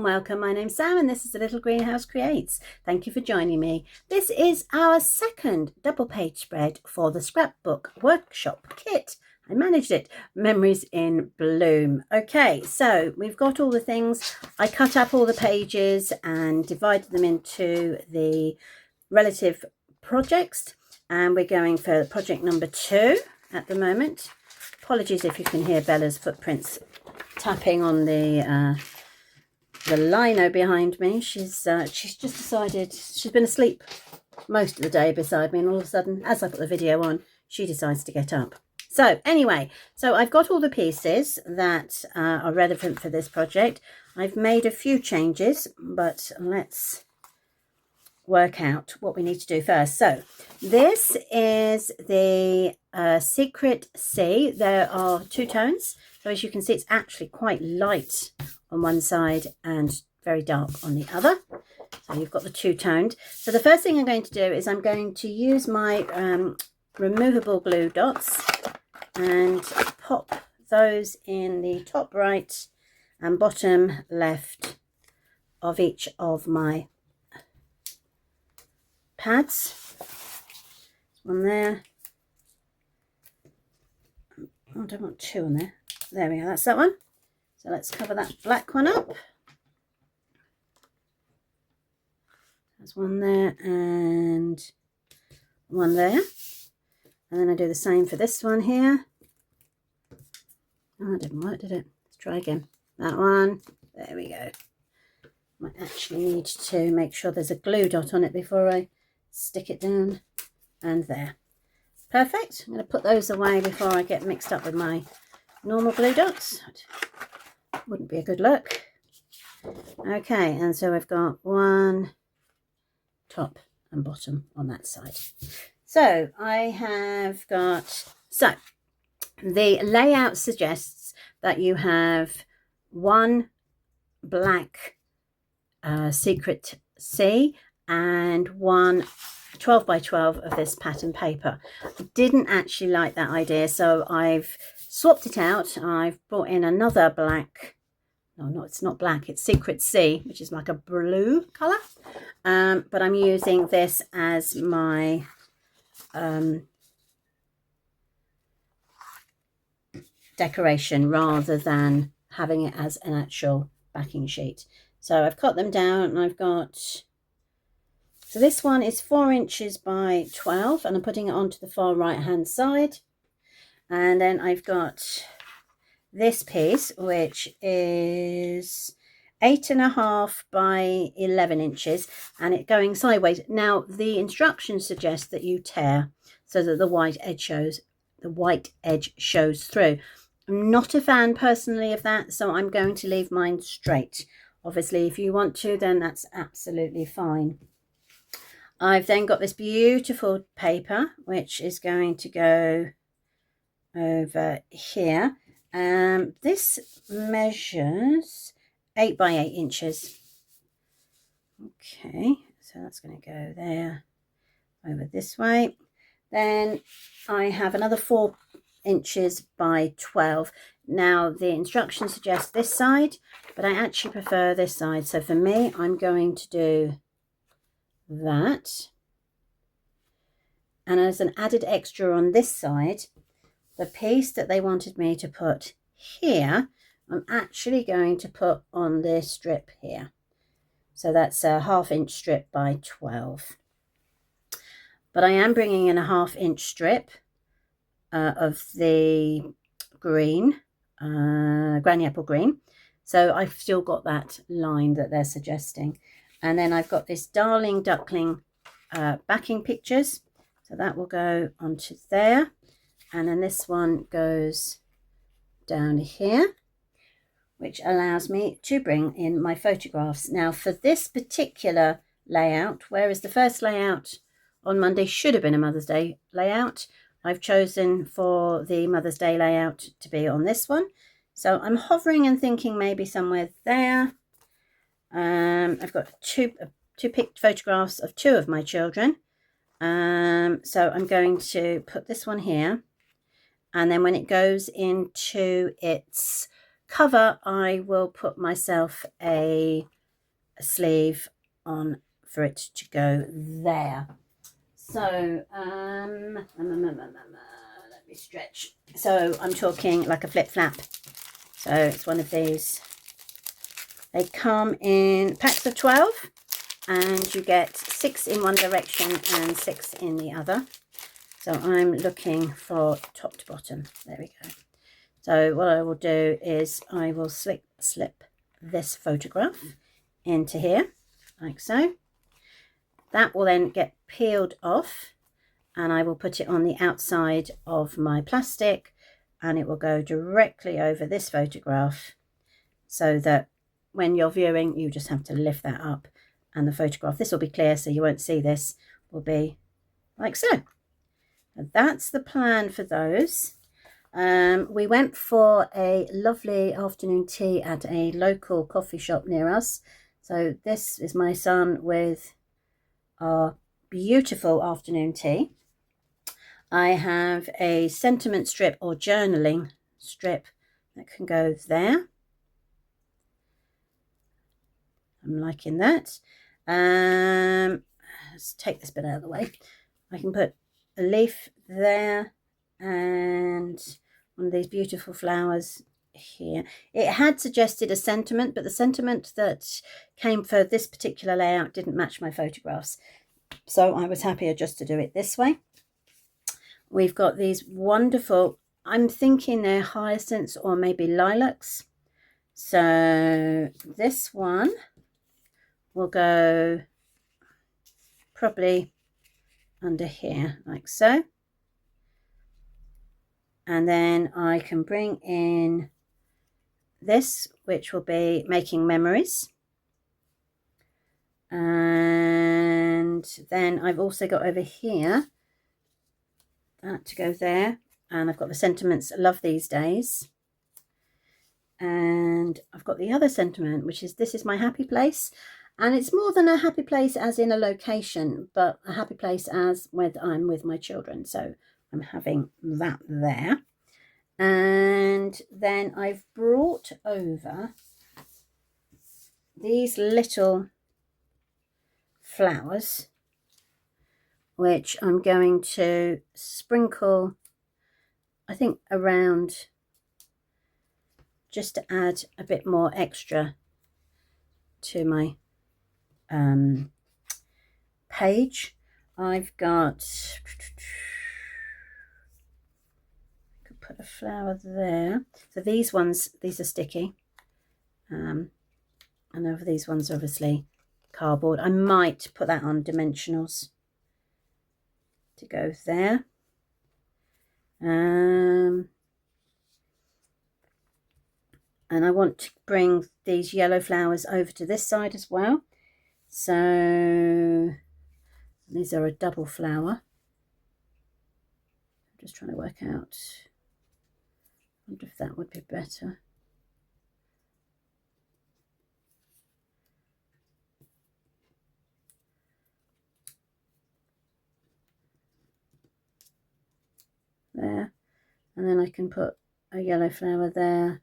Welcome, my name's Sam and this is The Little Greenhouse Creates. Thank you for joining me. This is our second double page spread for the Scrapbook workshop kit. I managed it, Memories in Bloom. Okay, so we've got all the things. I cut up all the pages and divided them into the relative projects, and we're going for project number 2 at the moment. Apologies if you can hear Bella's footprints tapping on the lino behind me. She's just decided, she's been asleep most of the day beside me, and all of a sudden, as I put the video on, she decides to get up. So anyway, so I've got all the pieces that are relevant for this project. I've made a few changes, but let's work out what we need to do first. So this is the Secret C. There are 2 tones. So as you can see, it's actually quite light on one side and very dark on the other. So you've got the 2-toned. So the first thing I'm going to do is I'm going to use my removable glue dots and pop those in the top right and bottom left of each of my pads. One there. Oh, I don't want 2 on there. There we go, that's that one. So let's cover that black one up. There's one there and one there. And then I do the same for this one here. Oh, that didn't work, did it? Let's try again. That one. There we go. Might actually need to make sure there's a glue dot on it before I stick it down. And there. Perfect. I'm going to put those away before I get mixed up with my normal glue dots. Wouldn't be a good look. Okay, and so we've got one top and bottom on that side. So I have got, so the layout suggests that you have one black Secret C and one 12 by 12 of this pattern paper. I didn't actually like that idea, so I've swapped it out. I've brought in another black, no, it's not black, it's Secret C, which is like a blue colour, but I'm using this as my decoration rather than having it as an actual backing sheet. So I've cut them down and I've got, so this one is 4 inches by 12 and I'm putting it onto the far right hand side. And then I've got this piece, which is 8.5 by 11 inches, and it going sideways. Now the instructions suggest that you tear so that the white edge shows through. I'm not a fan personally of that, so I'm going to leave mine straight. Obviously, if you want to, then that's absolutely fine. I've then got this beautiful paper, which is going to go over here. This measures 8 by 8 inches. Okay, so that's going to go there, over this way. Then I have another 4 inches by 12. Now the instructions suggest this side, but I actually prefer this side. So for me, I'm going to do that. And as an added extra on this side, the piece that they wanted me to put here, I'm actually going to put on this strip here. So that's a 1/2 inch strip by 12. But I am bringing in a 1/2 inch strip of the green, granny apple green. So I've still got that line that they're suggesting. And then I've got this Darling Duckling backing pictures. So that will go onto there. And then this one goes down here, which allows me to bring in my photographs. Now for this particular layout, whereas the first layout on Monday should have been a Mother's Day layout, I've chosen for the Mother's Day layout to be on this one. So I'm hovering and thinking maybe somewhere there. I've got picked photographs of 2 of my children. So I'm going to put this one here, and then when it goes into its cover, I will put myself a sleeve on for it to go there. So let me stretch. So I'm talking like a flip flap. So it's one of these. They come in packs of 12, and you get 6 in one direction and 6 in the other. So I'm looking for top to bottom. There we go. So what I will do is I will slip this photograph into here, like so. That will then get peeled off, and I will put it on the outside of my plastic, and it will go directly over this photograph, so that when you're viewing, you just have to lift that up, and the photograph, this will be clear so you won't see this, will be like so. And that's the plan for those. We went for a lovely afternoon tea at a local coffee shop near us. So this is my son with our beautiful afternoon tea. I have a sentiment strip or journaling strip that can go there. I'm liking that. Let's take this bit out of the way. I can put a leaf there and one of these beautiful flowers here. It had suggested a sentiment, but the sentiment that came for this particular layout didn't match my photographs, so I was happier just to do it this way. We've got these wonderful, I'm thinking they're hyacinths or maybe lilacs. So this one will go probably under here, like so. And then I can bring in this, which will be making memories. And then I've also got over here that to go there, and I've got the sentiments, love these days. And I've got the other sentiment, which is this is my happy place. And it's more than a happy place as in a location, but a happy place as when I'm with my children. So I'm having that there. And then I've brought over these little flowers, which I'm going to sprinkle, I think, around, just to add a bit more extra to my page. I've got, I could put a flower there. So these ones, these are sticky, and over these ones obviously cardboard. I might put that on dimensionals to go there. And I want to bring these yellow flowers over to this side as well. So these are a double flower. I'm just trying to work out, I wonder if that would be better. There, and then I can put a yellow flower there.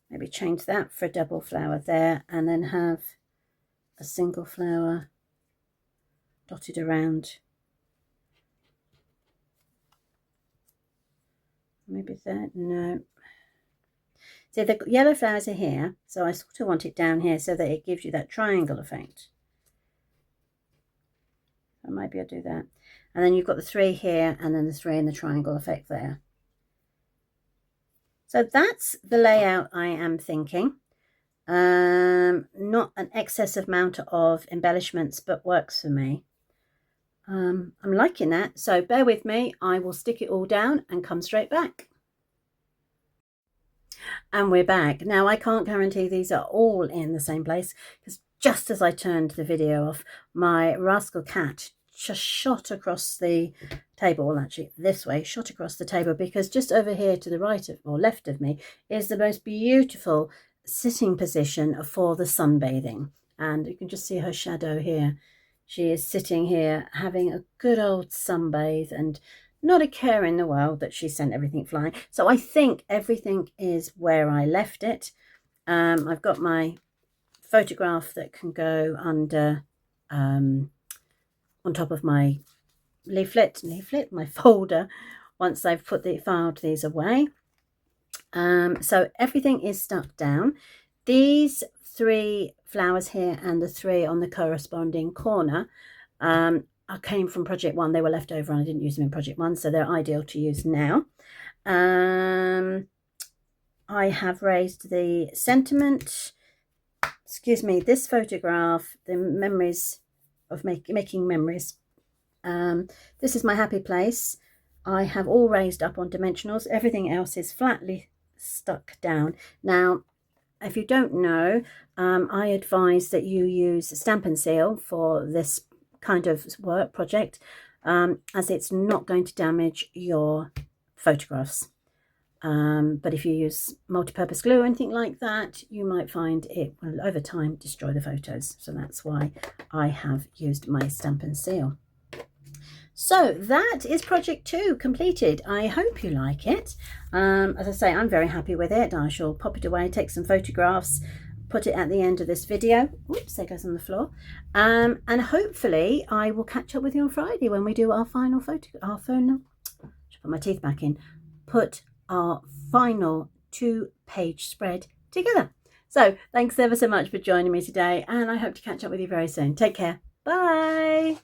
Maybe change that for a double flower there, and then have a single flower dotted around. Maybe that, no. See, the yellow flowers are here, so I sort of want it down here so that it gives you that triangle effect. So maybe I'll do that. And then you've got the 3 here, and then the 3 in the triangle effect there. So that's the layout I am thinking. Not an excessive amount of embellishments, but works for me. I'm liking that. So bear with me. I will stick it all down and come straight back. And we're back. Now, I can't guarantee these are all in the same place, because just as I turned the video off, my rascal cat just shot across the table, well actually this way, shot across the table, because just over here to the right of, or left of me, is the most beautiful sitting position for the sunbathing. And you can just see her shadow here. She is sitting here having a good old sunbathe and not a care in the world that she sent everything flying. So I think everything is where I left it. I've got my photograph that can go under on top of my leaflet, my folder, once I've filed these away. So everything is stuck down. These 3 flowers here and the 3 on the corresponding corner I came from project 1. They were left over and I didn't use them in project 1, so they're ideal to use now. I have raised the sentiment, this photograph, the memories of making memories. This is my happy place. I have all raised up on dimensionals. Everything else is flatly stuck down. Now, if you don't know, I advise that you use Stamp and Seal for this kind of work project, as it's not going to damage your photographs. But if you use multi-purpose glue or anything like that, you might find it will over time destroy the photos. So that's why I have used my Stamp and Seal. So that is project 2 completed. I hope you like it. As I say, I'm very happy with it. I shall pop it away, take some photographs, put it at the end of this video. Oops, there goes on the floor. And hopefully I will catch up with you on Friday when we do our final photo. Should put my teeth back in. Put our final 2-page spread together. So thanks ever so much for joining me today, and I hope to catch up with you very soon. Take care. Bye.